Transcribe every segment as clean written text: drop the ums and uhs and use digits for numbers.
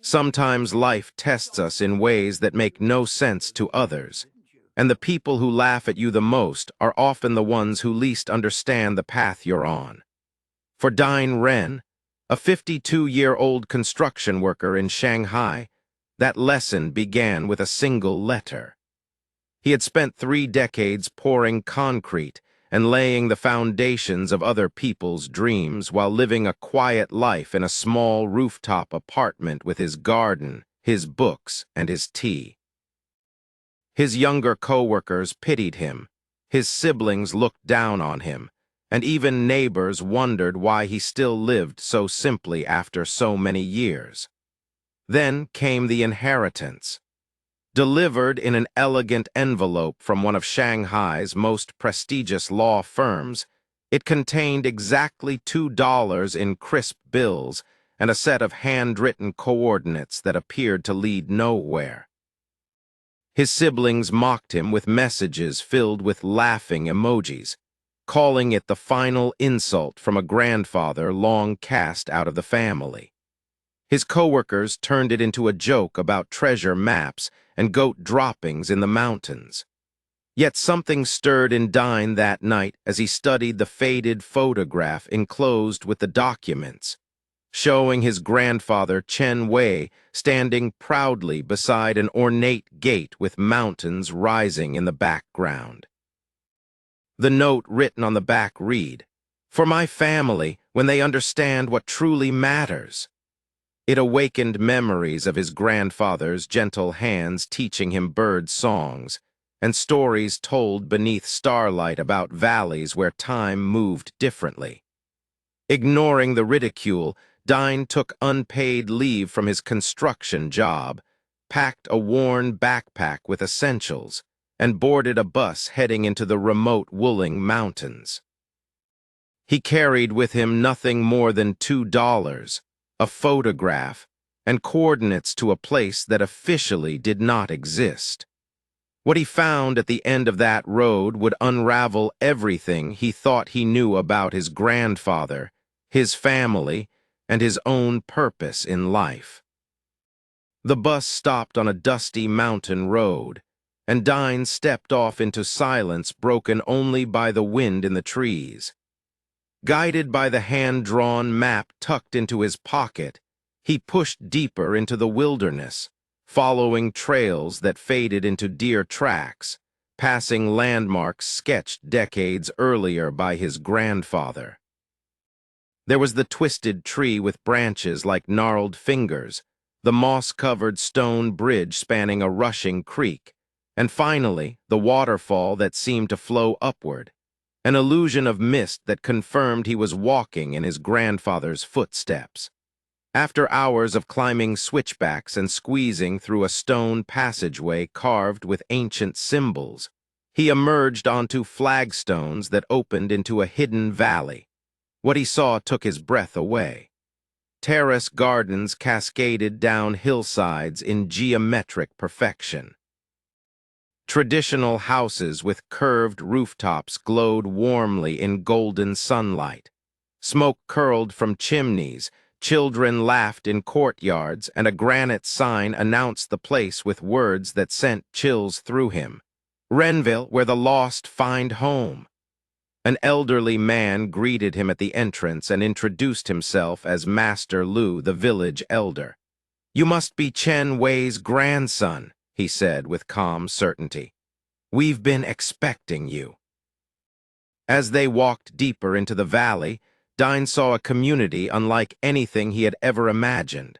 Sometimes life tests us in ways that make no sense to others, and the people who laugh at you the most are often the ones who least understand the path you're on. For Dyen Ren, a 52-year-old construction worker in Shanghai, that lesson began with a single letter. He had spent 3 decades pouring concrete and laying the foundations of other people's dreams while living a quiet life in a small rooftop apartment with his garden, his books, and his tea. His younger co-workers pitied him, his siblings looked down on him, and even neighbors wondered why he still lived so simply after so many years. Then came the inheritance. Delivered in an elegant envelope from one of Shanghai's most prestigious law firms, it contained exactly $2 in crisp bills and a set of handwritten coordinates that appeared to lead nowhere. His siblings mocked him with messages filled with laughing emojis, calling it the final insult from a grandfather long cast out of the family. His coworkers turned it into a joke about treasure maps and goat droppings in the mountains. Yet something stirred in Dyen that night as he studied the faded photograph enclosed with the documents, showing his grandfather Chen Wei standing proudly beside an ornate gate with mountains rising in the background. The note written on the back read, "For my family, when they understand what truly matters." It awakened memories of his grandfather's gentle hands teaching him bird songs, and stories told beneath starlight about valleys where time moved differently. Ignoring the ridicule, Dyen took unpaid leave from his construction job, packed a worn backpack with essentials, and boarded a bus heading into the remote Wuling Mountains. He carried with him nothing more than $2, a photograph, and coordinates to a place that officially did not exist. What he found at the end of that road would unravel everything he thought he knew about his grandfather, his family, and his own purpose in life. The bus stopped on a dusty mountain road, and Dyen stepped off into silence broken only by the wind in the trees. Guided by the hand-drawn map tucked into his pocket, he pushed deeper into the wilderness, following trails that faded into deer tracks, passing landmarks sketched decades earlier by his grandfather. There was the twisted tree with branches like gnarled fingers, the moss-covered stone bridge spanning a rushing creek, and finally the waterfall that seemed to flow upward, an illusion of mist that confirmed he was walking in his grandfather's footsteps. After hours of climbing switchbacks and squeezing through a stone passageway carved with ancient symbols, he emerged onto flagstones that opened into a hidden valley. What he saw took his breath away. Terrace gardens cascaded down hillsides in geometric perfection. Traditional houses with curved rooftops glowed warmly in golden sunlight. Smoke curled from chimneys, children laughed in courtyards, and a granite sign announced the place with words that sent chills through him. "Renville, where the lost find home." An elderly man greeted him at the entrance and introduced himself as Master Lu, the village elder. "You must be Chen Wei's grandson," he said with calm certainty. "We've been expecting you." As they walked deeper into the valley, Dyen saw a community unlike anything he had ever imagined.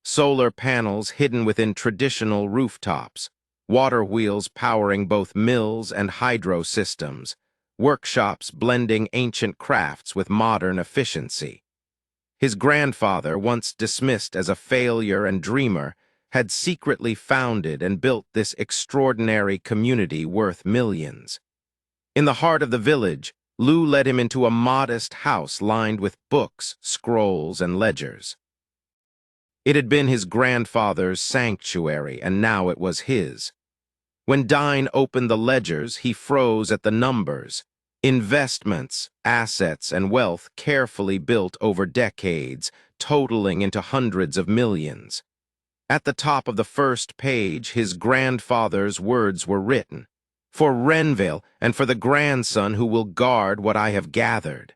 Solar panels hidden within traditional rooftops, water wheels powering both mills and hydro systems, workshops blending ancient crafts with modern efficiency. His grandfather, once dismissed as a failure and dreamer, had secretly founded and built this extraordinary community worth millions. In the heart of the village, Lu led him into a modest house lined with books, scrolls, and ledgers. It had been his grandfather's sanctuary, and now it was his. When Dyen opened the ledgers, he froze at the numbers. Investments, assets, and wealth carefully built over decades, totaling into hundreds of millions. At the top of the first page, his grandfather's words were written, "For Renville and for the grandson who will guard what I have gathered."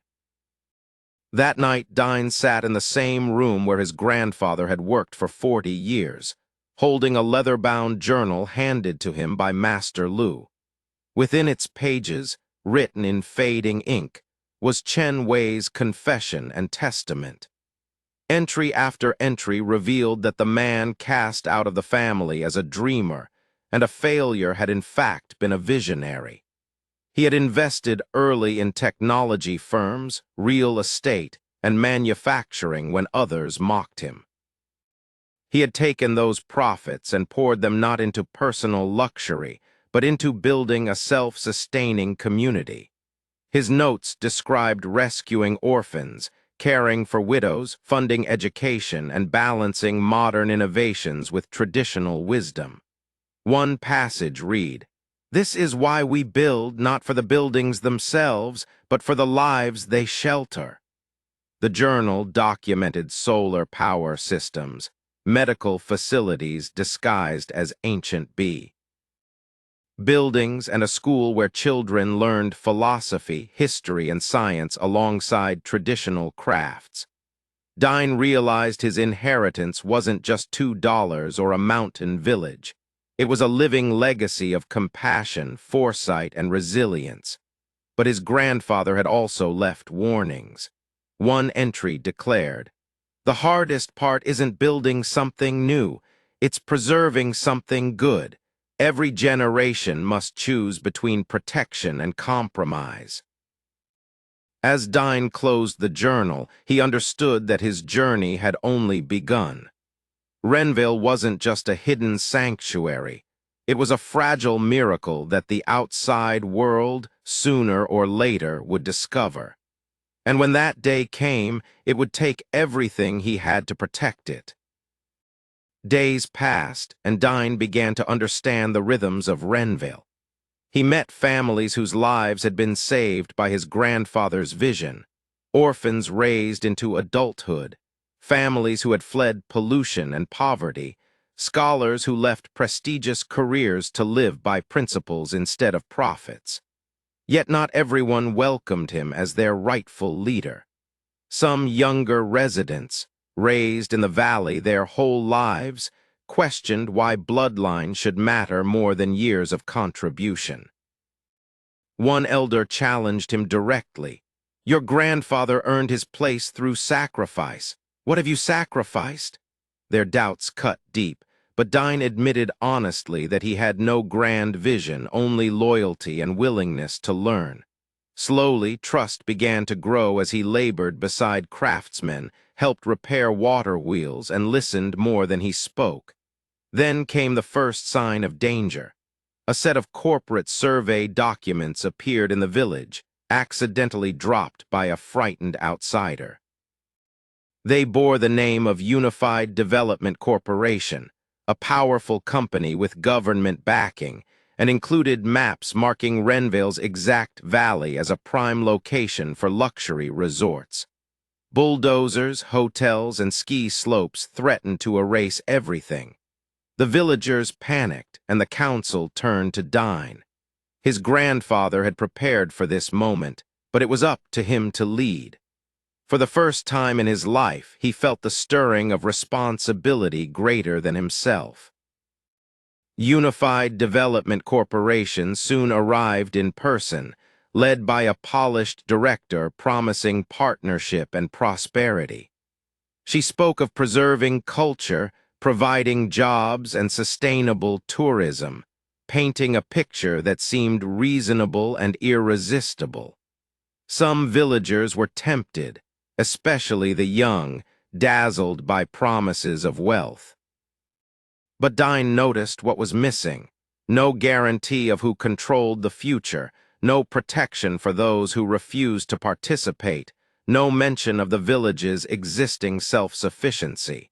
That night, Dyen sat in the same room where his grandfather had worked for 40 years, holding a leather-bound journal handed to him by Master Lu. Within its pages, written in fading ink, was Chen Wei's confession and testament. Entry after entry revealed that the man cast out of the family as a dreamer and a failure had in fact been a visionary. He had invested early in technology firms, real estate, and manufacturing when others mocked him. He had taken those profits and poured them not into personal luxury, but into building a self-sustaining community. His notes described rescuing orphans, caring for widows, funding education, and balancing modern innovations with traditional wisdom. One passage read, "This is why we build not for the buildings themselves, but for the lives they shelter." The journal documented solar power systems, medical facilities disguised as ancient buildings, and a school where children learned philosophy, history, and science alongside traditional crafts. Dyen realized his inheritance wasn't just $2 or a mountain village. It was a living legacy of compassion, foresight, and resilience. But his grandfather had also left warnings. One entry declared, "The hardest part isn't building something new, it's preserving something good. Every generation must choose between protection and compromise." As Dyen closed the journal, he understood that his journey had only begun. Renville wasn't just a hidden sanctuary. It was a fragile miracle that the outside world, sooner or later, would discover. And when that day came, it would take everything he had to protect it. Days passed, and Dyen began to understand the rhythms of Renville. He met families whose lives had been saved by his grandfather's vision, orphans raised into adulthood, families who had fled pollution and poverty, scholars who left prestigious careers to live by principles instead of profits. Yet not everyone welcomed him as their rightful leader. Some younger residents, raised in the valley their whole lives, questioned why bloodline should matter more than years of contribution. One elder challenged him directly. "Your grandfather earned his place through sacrifice. What have you sacrificed?" Their doubts cut deep, but Dyen admitted honestly that he had no grand vision, only loyalty and willingness to learn. Slowly, trust began to grow as he labored beside craftsmen, helped repair water wheels, and listened more than he spoke. Then came the first sign of danger. A set of corporate survey documents appeared in the village, accidentally dropped by a frightened outsider. They bore the name of Unified Development Corporation, a powerful company with government backing, and included maps marking Renvale's exact valley as a prime location for luxury resorts. Bulldozers, hotels, and ski slopes threatened to erase everything. The villagers panicked, and the council turned to Dyen. His grandfather had prepared for this moment, but it was up to him to lead. For the first time in his life, he felt the stirring of responsibility greater than himself. Unified Development Corporation soon arrived in person, led by a polished director promising partnership and prosperity. She spoke of preserving culture, providing jobs, and sustainable tourism, painting a picture that seemed reasonable and irresistible. Some villagers were tempted, especially the young, dazzled by promises of wealth. But Dyen noticed what was missing: no guarantee of who controlled the future, no protection for those who refused to participate, no mention of the village's existing self-sufficiency.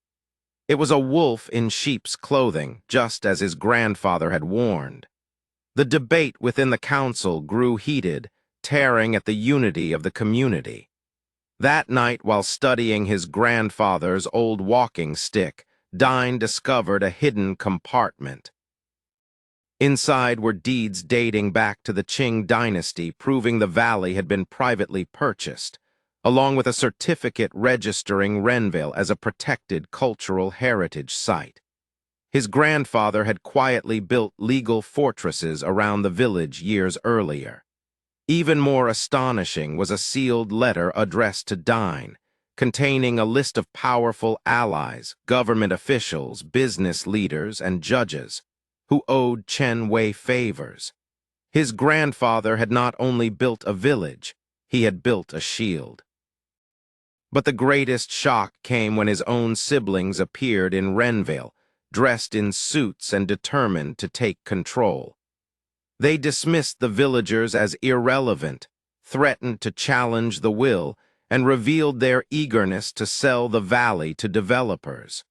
It was a wolf in sheep's clothing, just as his grandfather had warned. The debate within the council grew heated, tearing at the unity of the community. That night, while studying his grandfather's old walking stick, Dyen discovered a hidden compartment. Inside were deeds dating back to the Qing dynasty, proving the valley had been privately purchased, along with a certificate registering Renville as a protected cultural heritage site. His grandfather had quietly built legal fortresses around the village years earlier. Even more astonishing was a sealed letter addressed to Dyen, containing a list of powerful allies, government officials, business leaders, and judges who owed Chen Wei favors. His grandfather had not only built a village, he had built a shield. But the greatest shock came when his own siblings appeared in Renvale, dressed in suits and determined to take control. They dismissed the villagers as irrelevant, threatened to challenge the will, and revealed their eagerness to sell the valley to developers.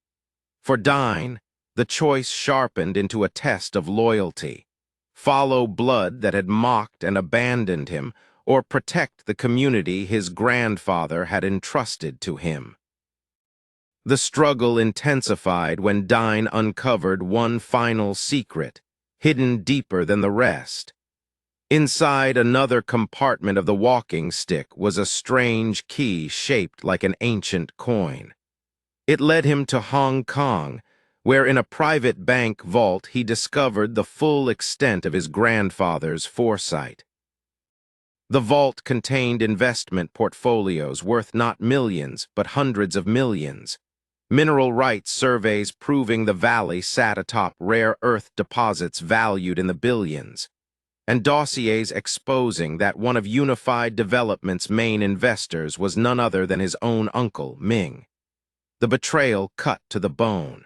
For Dyen, the choice sharpened into a test of loyalty: follow blood that had mocked and abandoned him, or protect the community his grandfather had entrusted to him. The struggle intensified when Dyen uncovered one final secret, hidden deeper than the rest. Inside another compartment of the walking stick was a strange key shaped like an ancient coin. It led him to Hong Kong, where in a private bank vault he discovered the full extent of his grandfather's foresight. The vault contained investment portfolios worth not millions, but hundreds of millions. Mineral rights surveys proving the valley sat atop rare earth deposits valued in the billions, and dossiers exposing that one of Unified Development's main investors was none other than his own uncle, Ming. The betrayal cut to the bone.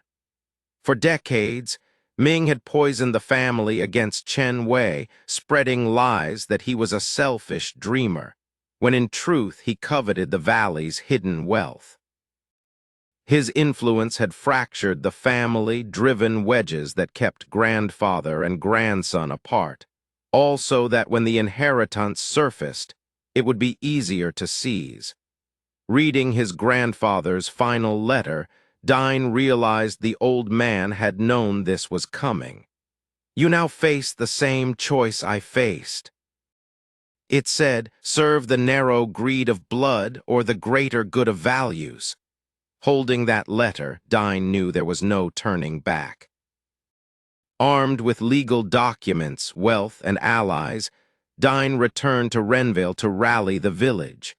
For decades, Ming had poisoned the family against Chen Wei, spreading lies that he was a selfish dreamer, when in truth he coveted the valley's hidden wealth. His influence had fractured the family-driven wedges that kept grandfather and grandson apart, also that when the inheritance surfaced, it would be easier to seize. Reading his grandfather's final letter, Dyen realized the old man had known this was coming. "You now face the same choice I faced." It said, "Serve the narrow greed of blood or the greater good of values." Holding that letter, Dyen knew there was no turning back. Armed with legal documents, wealth, and allies, Dyen returned to Renville to rally the village.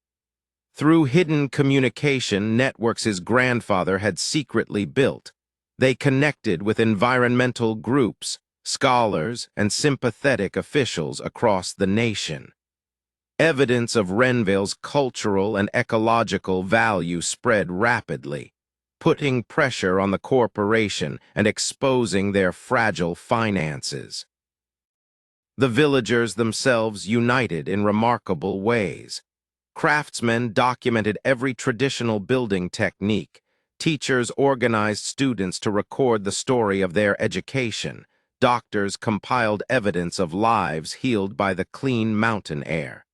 Through hidden communication networks his grandfather had secretly built, they connected with environmental groups, scholars, and sympathetic officials across the nation. Evidence of Renville's cultural and ecological value spread rapidly, putting pressure on the corporation and exposing their fragile finances. The villagers themselves united in remarkable ways. Craftsmen documented every traditional building technique. Teachers organized students to record the story of their education. Doctors compiled evidence of lives healed by the clean mountain air.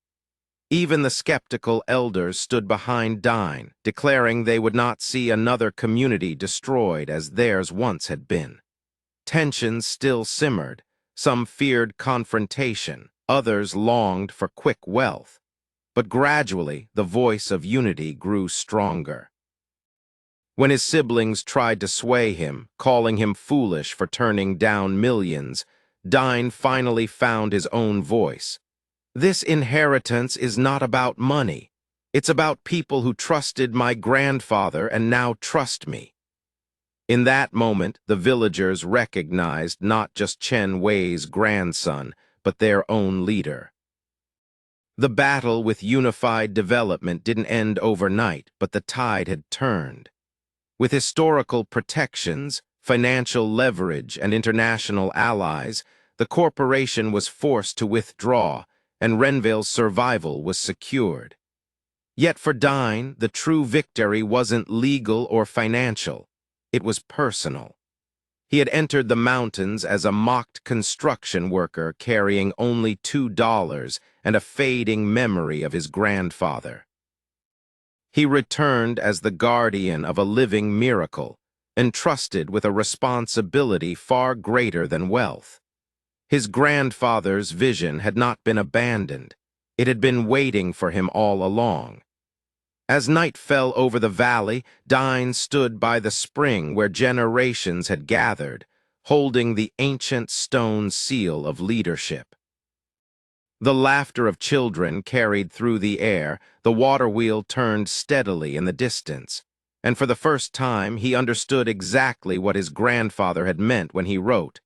Even the skeptical elders stood behind Dyen, declaring they would not see another community destroyed as theirs once had been. Tensions still simmered. Some feared confrontation, others longed for quick wealth. But gradually, the voice of unity grew stronger. When his siblings tried to sway him, calling him foolish for turning down millions, Dyen finally found his own voice. "This inheritance is not about money. It's about people who trusted my grandfather and now trust me." In that moment, the villagers recognized not just Chen Wei's grandson, but their own leader. The battle with Unified Development didn't end overnight, but the tide had turned. With historical protections, financial leverage, and international allies, the corporation was forced to withdraw, and Renville's survival was secured. Yet for Dyen, the true victory wasn't legal or financial. It was personal. He had entered the mountains as a mocked construction worker carrying only $2 and a fading memory of his grandfather. He returned as the guardian of a living miracle, entrusted with a responsibility far greater than wealth. His grandfather's vision had not been abandoned. It had been waiting for him all along. As night fell over the valley, Dyen stood by the spring where generations had gathered, holding the ancient stone seal of leadership. The laughter of children carried through the air, the water wheel turned steadily in the distance, and for the first time he understood exactly what his grandfather had meant when he wrote,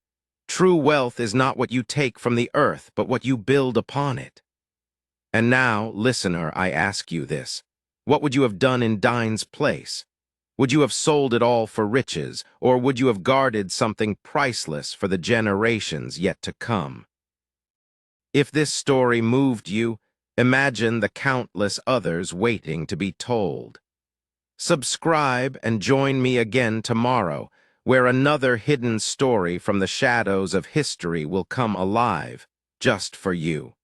"True wealth is not what you take from the earth, but what you build upon it." And now, listener, I ask you this. What would you have done in Dyen's place? Would you have sold it all for riches, or would you have guarded something priceless for the generations yet to come? If this story moved you, imagine the countless others waiting to be told. Subscribe and join me again tomorrow, where another hidden story from the shadows of history will come alive, just for you.